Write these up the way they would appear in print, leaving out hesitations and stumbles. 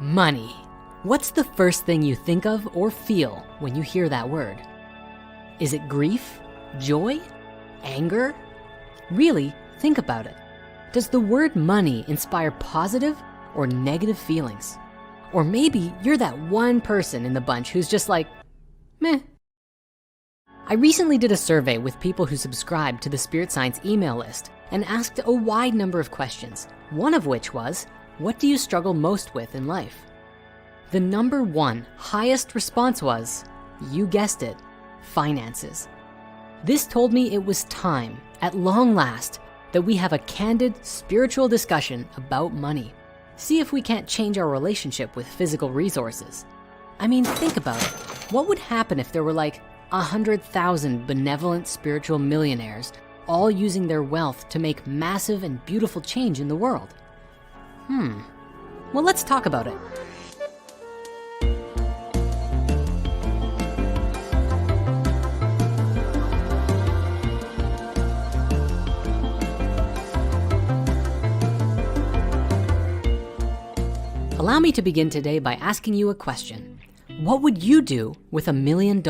Money. What's the first thing you think of or feel when you hear that word? Is it grief, joy, anger? Really, think about it. Does the word money inspire positive or negative feelings? Or maybe you're that one person in the bunch who's just like, meh. I recently did a survey with people who subscribed to the Spirit Science email list and asked a wide number of questions, one of which was, what do you struggle most with in life? The number one highest response was, you guessed it, finances. This told me it was time, at long last, that we have a candid spiritual discussion about money. See if we can't change our relationship with physical resources. I mean, think about it. What would happen if there were like 100,000 benevolent spiritual millionaires all using their wealth to make massive and beautiful change in the world? Well, let's talk about it. Allow me to begin today by asking you a question. What would you do with $1 million?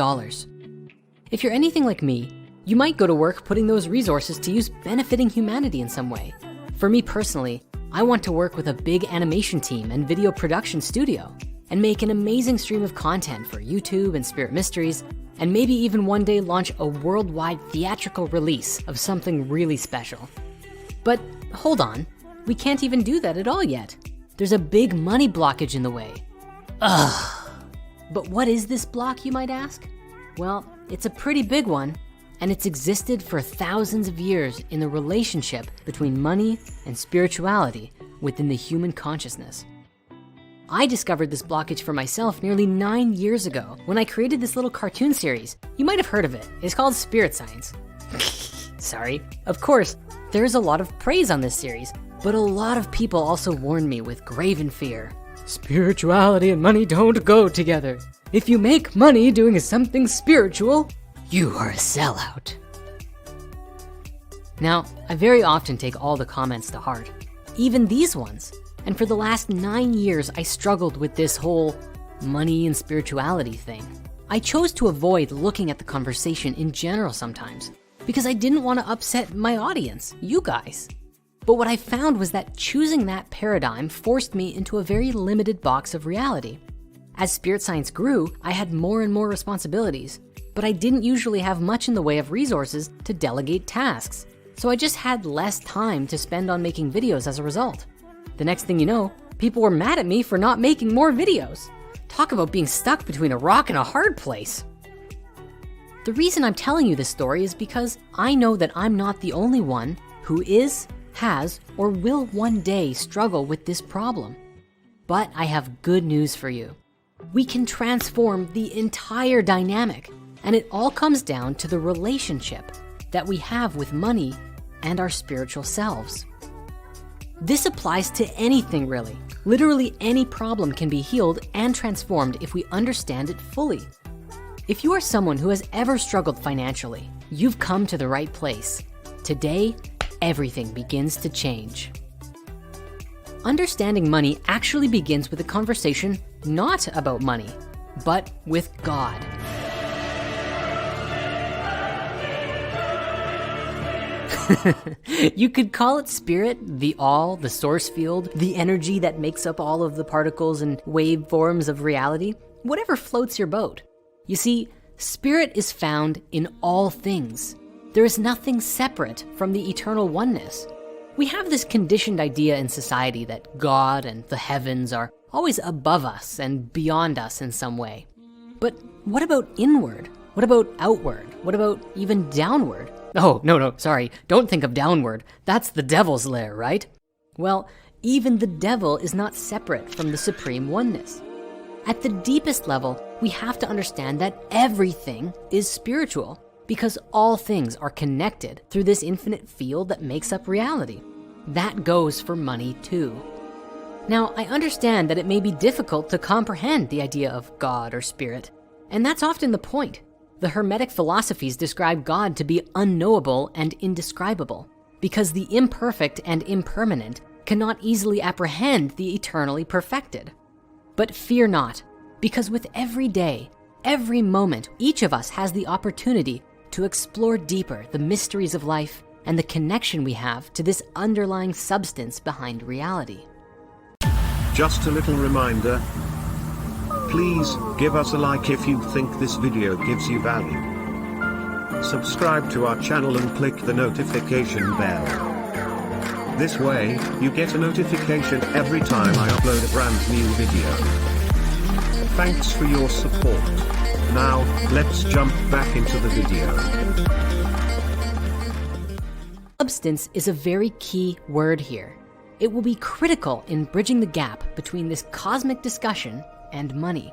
If you're anything like me, you might go to work putting those resources to use benefiting humanity in some way. For me personally, I want to work with a big animation team and video production studio and make an amazing stream of content for YouTube and Spirit Mysteries, and maybe even one day launch a worldwide theatrical release of something really special. But hold on, we can't even do that at all yet. There's a big money blockage in the way. Ugh. But what is this block, you might ask? Well, it's a pretty big one, and it's existed for thousands of years in the relationship between money and spirituality within the human consciousness. I discovered this blockage for myself nearly 9 years ago when I created this little cartoon series. You might have heard of it. It's called Spirit Science. Sorry. Of course, there's a lot of praise on this series, but a lot of people also warned me with graven fear. Spirituality and money don't go together. If you make money doing something spiritual, you are a sellout. Now, I very often take all the comments to heart, even these ones. And for the last 9 years, I struggled with this whole money and spirituality thing. I chose to avoid looking at the conversation in general sometimes because I didn't want to upset my audience, you guys. But what I found was that choosing that paradigm forced me into a very limited box of reality. As Spirit Science grew, I had more and more responsibilities, but I didn't usually have much in the way of resources to delegate tasks. So I just had less time to spend on making videos as a result. The next thing you know, people were mad at me for not making more videos. Talk about being stuck between a rock and a hard place. The reason I'm telling you this story is because I know that I'm not the only one who is, has, or will one day struggle with this problem. But I have good news for you. We can transform the entire dynamic, and it all comes down to the relationship that we have with money and our spiritual selves. This applies to anything really. Literally any problem can be healed and transformed if we understand it fully. If you are someone who has ever struggled financially, you've come to the right place. Today, everything begins to change. Understanding money actually begins with a conversation not about money, but with God. You could call it spirit, the all, the source field, the energy that makes up all of the particles and waveforms of reality, whatever floats your boat. You see, spirit is found in all things. There is nothing separate from the eternal oneness. We have this conditioned idea in society that God and the heavens are always above us and beyond us in some way. But what about inward? What about outward? What about even downward? Oh, no, sorry, don't think of downward. That's the devil's lair, right? Well, even the devil is not separate from the supreme oneness. At the deepest level, we have to understand that everything is spiritual because all things are connected through this infinite field that makes up reality. That goes for money too. Now, I understand that it may be difficult to comprehend the idea of God or spirit, and that's often the point. The Hermetic philosophies describe God to be unknowable and indescribable because the imperfect and impermanent cannot easily apprehend the eternally perfected. But fear not, because with every day, every moment, each of us has the opportunity to explore deeper the mysteries of life and the connection we have to this underlying substance behind reality. Just a little reminder. Please give us a like if you think this video gives you value. Subscribe to our channel and click the notification bell. This way, you get a notification every time I upload a brand new video. Thanks for your support. Now, let's jump back into the video. Substance is a very key word here. It will be critical in bridging the gap between this cosmic discussion and money.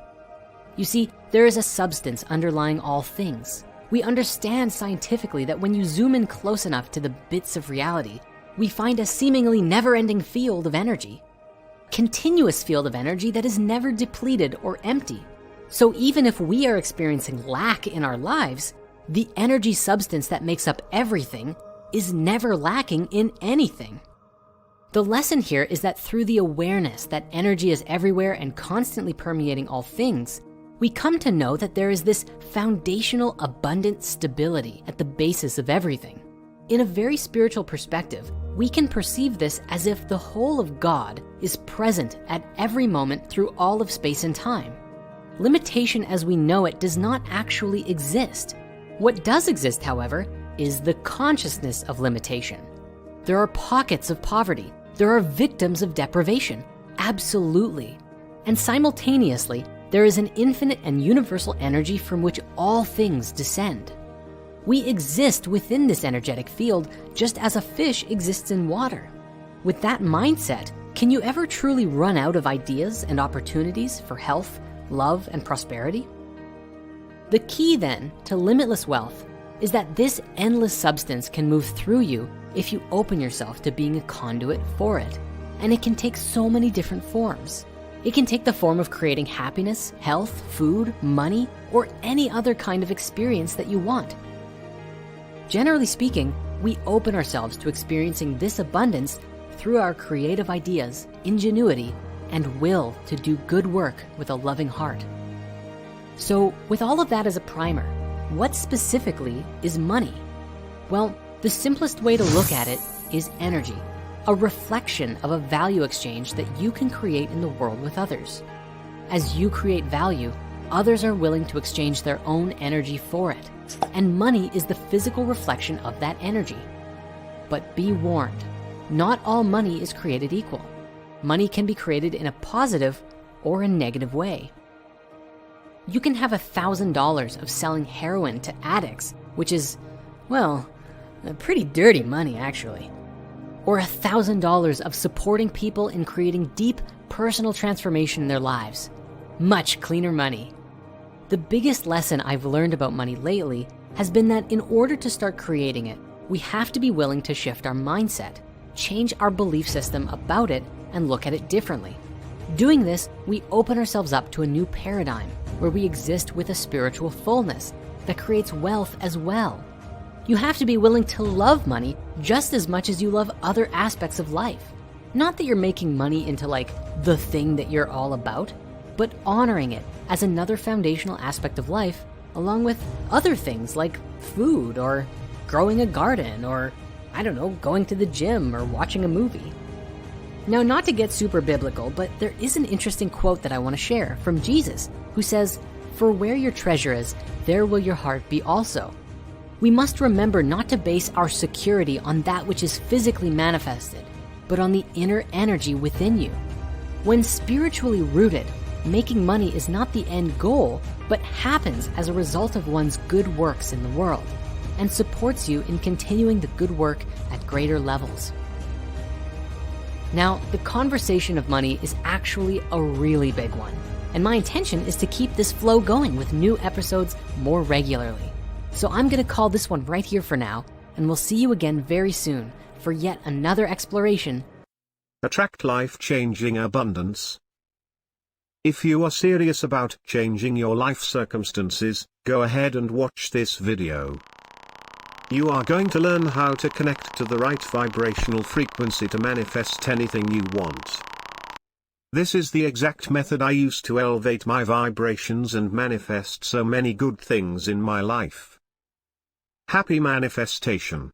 You see, there is a substance underlying all things. We understand scientifically that when you zoom in close enough to the bits of reality, we find a seemingly never-ending field of energy. Continuous field of energy that is never depleted or empty. So even if we are experiencing lack in our lives, the energy substance that makes up everything is never lacking in anything. The lesson here is that through the awareness that energy is everywhere and constantly permeating all things, we come to know that there is this foundational abundant stability at the basis of everything. In a very spiritual perspective, we can perceive this as if the whole of God is present at every moment through all of space and time. Limitation as we know it does not actually exist. What does exist, however, is the consciousness of limitation. There are pockets of poverty. There are victims of deprivation, absolutely. And simultaneously, there is an infinite and universal energy from which all things descend. We exist within this energetic field just as a fish exists in water. With that mindset, can you ever truly run out of ideas and opportunities for health, love, and prosperity? The key then to limitless wealth is that this endless substance can move through you if you open yourself to being a conduit for it. And it can take so many different forms. It can take the form of creating happiness, health, food, money, or any other kind of experience that you want. Generally speaking, we open ourselves to experiencing this abundance through our creative ideas, ingenuity, and will to do good work with a loving heart. So with all of that as a primer, what specifically is money? Well, the simplest way to look at it is energy, a reflection of a value exchange that you can create in the world with others. As you create value, others are willing to exchange their own energy for it, and money is the physical reflection of that energy. But be warned, not all money is created equal. Money can be created in a positive or a negative way. You can have $1,000 of selling heroin to addicts, which is, well, pretty dirty money actually. Or $1,000 of supporting people in creating deep personal transformation in their lives. Much cleaner money. The biggest lesson I've learned about money lately has been that in order to start creating it, we have to be willing to shift our mindset, change our belief system about it, and look at it differently. Doing this, we open ourselves up to a new paradigm where we exist with a spiritual fullness that creates wealth as well. You have to be willing to love money just as much as you love other aspects of life. Not that you're making money into like the thing that you're all about, but honoring it as another foundational aspect of life, along with other things like food or growing a garden or, I don't know, going to the gym or watching a movie. Now, not to get super biblical, but there is an interesting quote that I want to share from Jesus, who says, "For where your treasure is, there will your heart be also." We must remember not to base our security on that which is physically manifested, but on the inner energy within you. When spiritually rooted, making money is not the end goal, but happens as a result of one's good works in the world, and supports you in continuing the good work at greater levels. Now, the conversation of money is actually a really big one, and my intention is to keep this flow going with new episodes more regularly. So I'm gonna call this one right here for now, and we'll see you again very soon for yet another exploration. Attract life-changing abundance. If you are serious about changing your life circumstances, go ahead and watch this video. You are going to learn how to connect to the right vibrational frequency to manifest anything you want. This is the exact method I use to elevate my vibrations and manifest so many good things in my life. Happy manifestation.